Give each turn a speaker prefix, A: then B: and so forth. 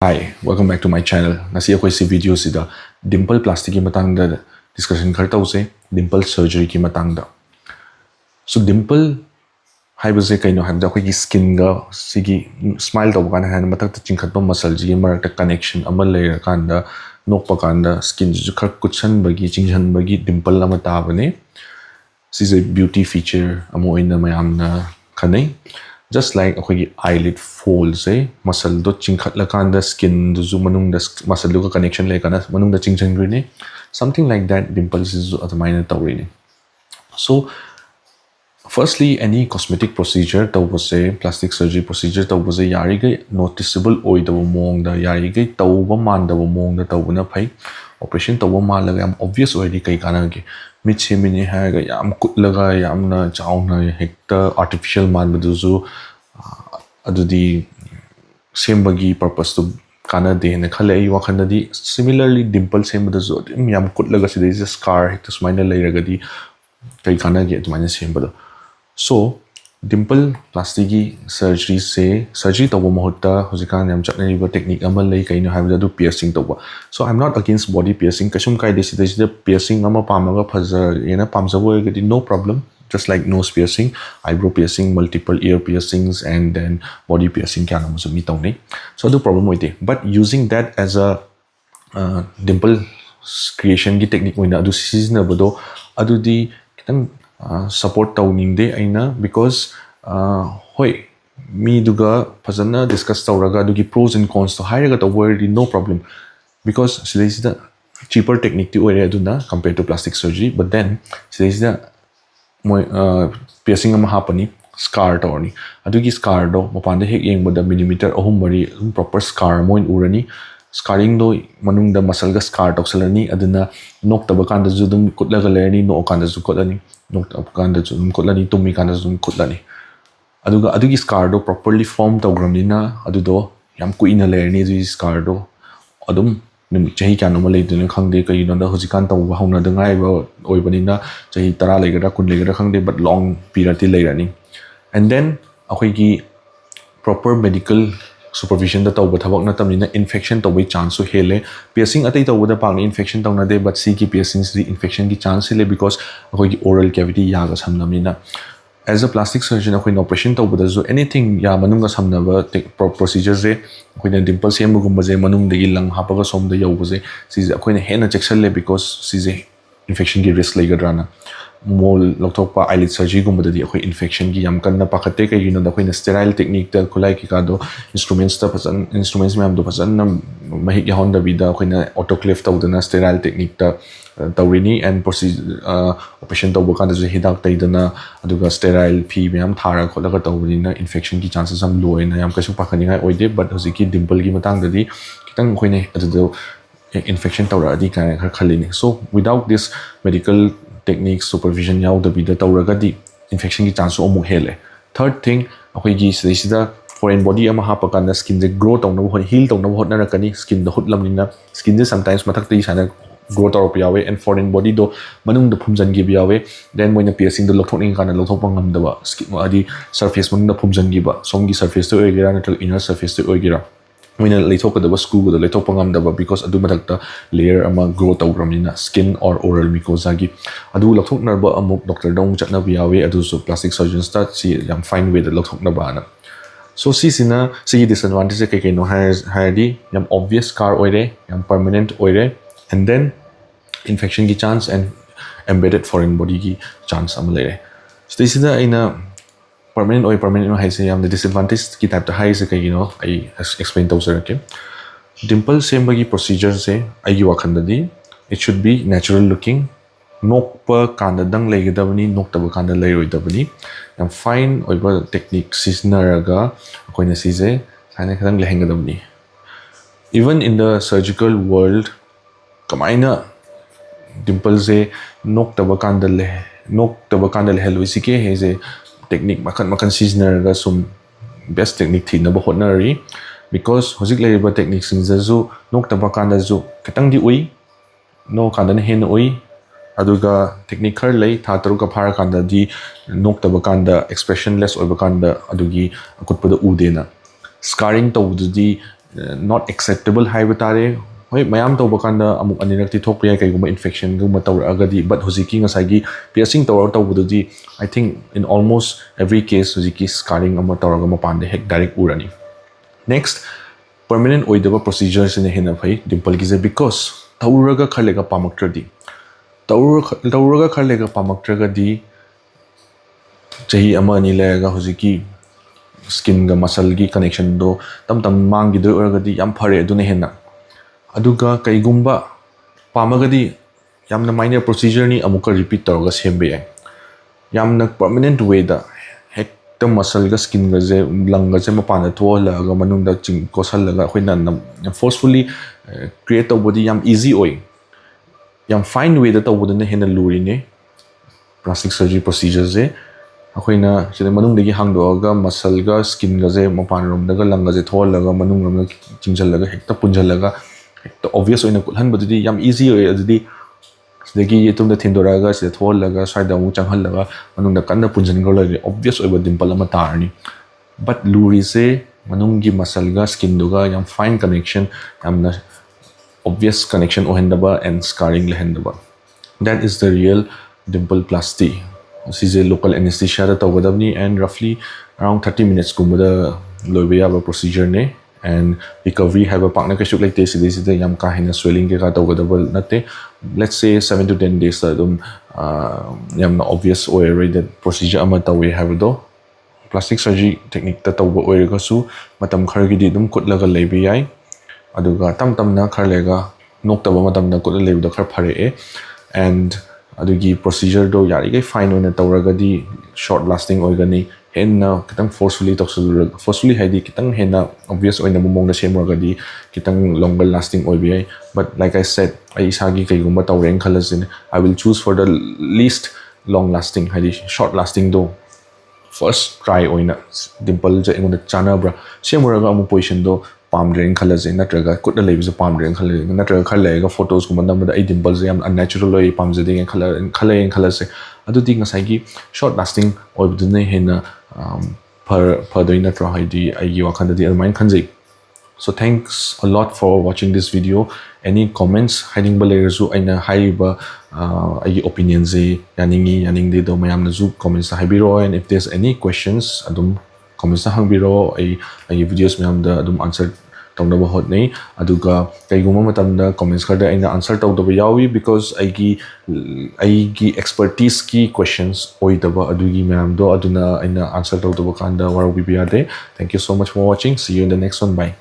A: Hi, welcome back to my channel. Nasi ako si video sida Dimpleplesty ki matang da discussion karta use dimple surgery ki matang da. So dimple hai base kaino ham da ki skin ga sigi smile da kan han matak ta chingkhat ba muscle ji marak ta connection amal layer kan da nok pa kan da skin ju khar kuchan bagi chinghan bagi dimple ama ta bane. This is a beauty feature amo in mayam na kanai. Just like okay eyelid folds muscle do chingkhat la kan da skin do zu manung da muscle do connection le kana manung da chingchang ri ne something like that dimples is at minor tawri ne. So firstly any cosmetic procedure to was a plastic surgery procedure to was a yari ga noticeable oi da mong da yari ga to ba man da mong da to na phai operation to ma la yam obvious oi di kai kana ge mit chemini ha ga yam kut laga yam na chaw na hekta artificial man bu zu adudi semba gi purpose to kana de na khale ai wakhan di similarly dimple semba da zu yam kut laga si is a scar hekta smile lai raga di kai kana ge to mane semba da. So Dimplepesty ki surgery se surgery to mahutta hojikan yam chakna ni technique amal lai kaino have do piercing to. So I'm not against body piercing kasum kai this is the piercing ama pamaga phajar ena pamjabo gadi no problem, just like nose piercing, eyebrow piercing, multiple ear piercings and then body piercing kya namu mi tawne. So the problem with it, but using that as a dimple creation ki technique oina adu seasonable do adu di kitang support tawning de aina because hoi mi duga phajana discuss tawraga dugi pros and cons to hairaga to word no problem because this is the cheaper technique to area aduna compared to plastic surgery, but then this is the piercing ama hapani scar tawni adugi scar do mapanda hek yengba da millimeter ahum mari proper scar moin urani scarring do manung da muscle ga scar toksalani aduna nok taba kanda ju dum kutlaga lerni no kanda ju kotlani nok taba kanda ju dum kotlani tumi kanda ju dum kotlani aduga adugi scar do properly form tawgramnina adudo yam kuina lerni ju scar do adum nim chahi kya no malai dun khangde kai no da hojikan taw hauna da ngai ba oibanina chahi 10 legara kun legara khangde but long period ti leirani. And then akhoi gi proper medical supervision da tawba thabak na tamina infection tawbai chance so hele piercing atai tawba da pang infection tawna de but c ki piercings the infection ki chance hele because akhoi gi oral cavity ya ga samnamina. As a plastic surgeon akhoi operation tawba da so anything ya manung ga samnaba procedures de akhoi na dimple sem gumba je manung de lang hapaga som da yawba je si akhoi na hena checkshal le because si je infection ki risk laigadrana mol lokthokpa eyelid surgery gumba da di akhoi infection ki yam kanna pakhate kai you know da akhoi na sterile technique da khulai ki ka do instruments ta pasan instruments me am do pasan na mahik ya honda vida akhoi na autoclave ta udana sterile technique ta tawrini and procedure operation ta bukan da hidak ta idana aduga sterile phi me am thara khola ka tawrini na infection ki chances am low na yam kasu pakhani ngai oide but hosiki dimple gi matang da di kitang akhoi ne adu infection tawra di ka khar khalini. So without this medical technique supervision yaw da bida tawraga di infection ki chance omu hele. Third thing akhoi gi sida foreign body ama hapa kan skin je grow tawna ho heal tawna ho na rakani skin da hutlamnina skin je sometimes mathak ti sana grow taw piawe and foreign body do manung da phumjan gi biawe then moina piercing do lothok ning kana lothok pangam da ba skin adi surface manung da phumjan gi ba som gi surface to oigira na inner surface to oigira moina leithok da ba screw da leithok pangam da ba because adu mathak ta layer ama grow tawgramnina skin or oral mucosa gi adu lothok na ba amuk doctor dong chatna biawe adu so plastic surgeons ta si yam fine way da lothok na ba na. So si sina si disadvantage ke no di yam obvious scar oire yam permanent oire and then infection ki chance and embedded foreign body ki chance am lere. So this is the ina permanent no haise yam the disadvantage ki type ta haise ke I explain to sir ke dimple semba gi procedure se ai wakhan da di it should be natural looking nok pa kanda dang legadabani nok ta kanda leiroidabani yam fine oiba technique siznaraga koina size sana khadang lehengadabani. Even in the surgical world kamaina dimple se nok ta kanda le helwisi ke heze technique makan siznaraga sum best technique thi na ba hotnari because hojik leiba technique sinzazu nok ta kanda zu katang di ui no kanda ne hen ui aduga technique khar lei tha taru ka phara kanda di nok ta kanda expressionless oiba kanda adugi akutpada udena scarring to di not acceptable haiba tare hoi mayam tawba kanda amuk anirakti thokpa yai kaiguma infection guma tawragadi but huziki ngasagi piercing tawbududi I think in almost every case huziki scarring ama tawraga mapande hek direct urani. Next, permanent oidaba procedures in hena phai dimple gize because tawraga khalega pamaktradi tawraga khalega pamaktragadi chahi ama ani lega huziki skin ga muscle gi connection do tam tam mangi do oragadi yam phare aduna hena aduga kaigumba pamagadi yamna minor procedure ni amuka repeat tawga sembe ai yamna permanent way da hekta muscle ga skin ga je lung ga je mapana thola ga manung da ching kosal ga khoina forcefully create a body yam easy oi yam fine way da tawbudana hena luri ne plastic surgery procedures je akhoi sida manung degi hangdoga muscle ga skin ga je mapan rom daga lung ga je tholaga manung rom chingjallaga hekta punjallaga hekta obvious oina kulhan badudi yam easy oi adudi sidagi yetum da thindoraga sida tholaga saida mu changhallaga manung da kanna punjan ga lagi obvious oi ba dimple ama tarni but luri se manung gi muscle ga skin duga yam fine connection yamna obvious connection ohendaba and scarring lehendaba that is the real Dimplepesty. This is a local anesthesia that tawgadabni and roughly around 30 minutes kumada loibeya ba procedure ne and recovery have a partner kashuk like this is the yam ka hina swelling ke ka tawgadabal nate let's say 7 to 10 days dum yam obvious or that procedure ama tawe have do plastic surgery technique ta tawba oiraga su matam khargi di dum kutlaga leibe yai aduga tam na kharlega noktaba matam na kutla leibe da khar phare e and adugi procedure do yari gai fine oina tawragadi short lasting oigani henna kitang forcefully haidi kitang henna obvious oina momong da semragadi kitang longer lasting oibi but like I said I isagi kaigumba tawreng khalasin I will choose for the least long lasting haidi short lasting do first try oina dimple je engona chana bra semraga amu position do palm drain colors in natraga kutna lebi palm drain color natraga khalega photos kuma namda ai dimples yam unnatural oi palm jading color se adu ding asagi short lasting oi budune hena per doi natra haidi ai gi wakhanda di remind khanjai so thanks a lot for watching this video any comments hiding baleresu aina haiba ai opinions e yaning de do mayam na zu comments haibiro and if there's any questions adum comments na hangbiro ai videos mayam da adum answer tawna hot nei aduga kaiguma matamda comments kharda aina answer tawdaba yawi because aigi expertise ki questions oidaba adugi mayam do aduna aina answer tawdaba kanda warabi biade thank you so much for watching see you in the next one bye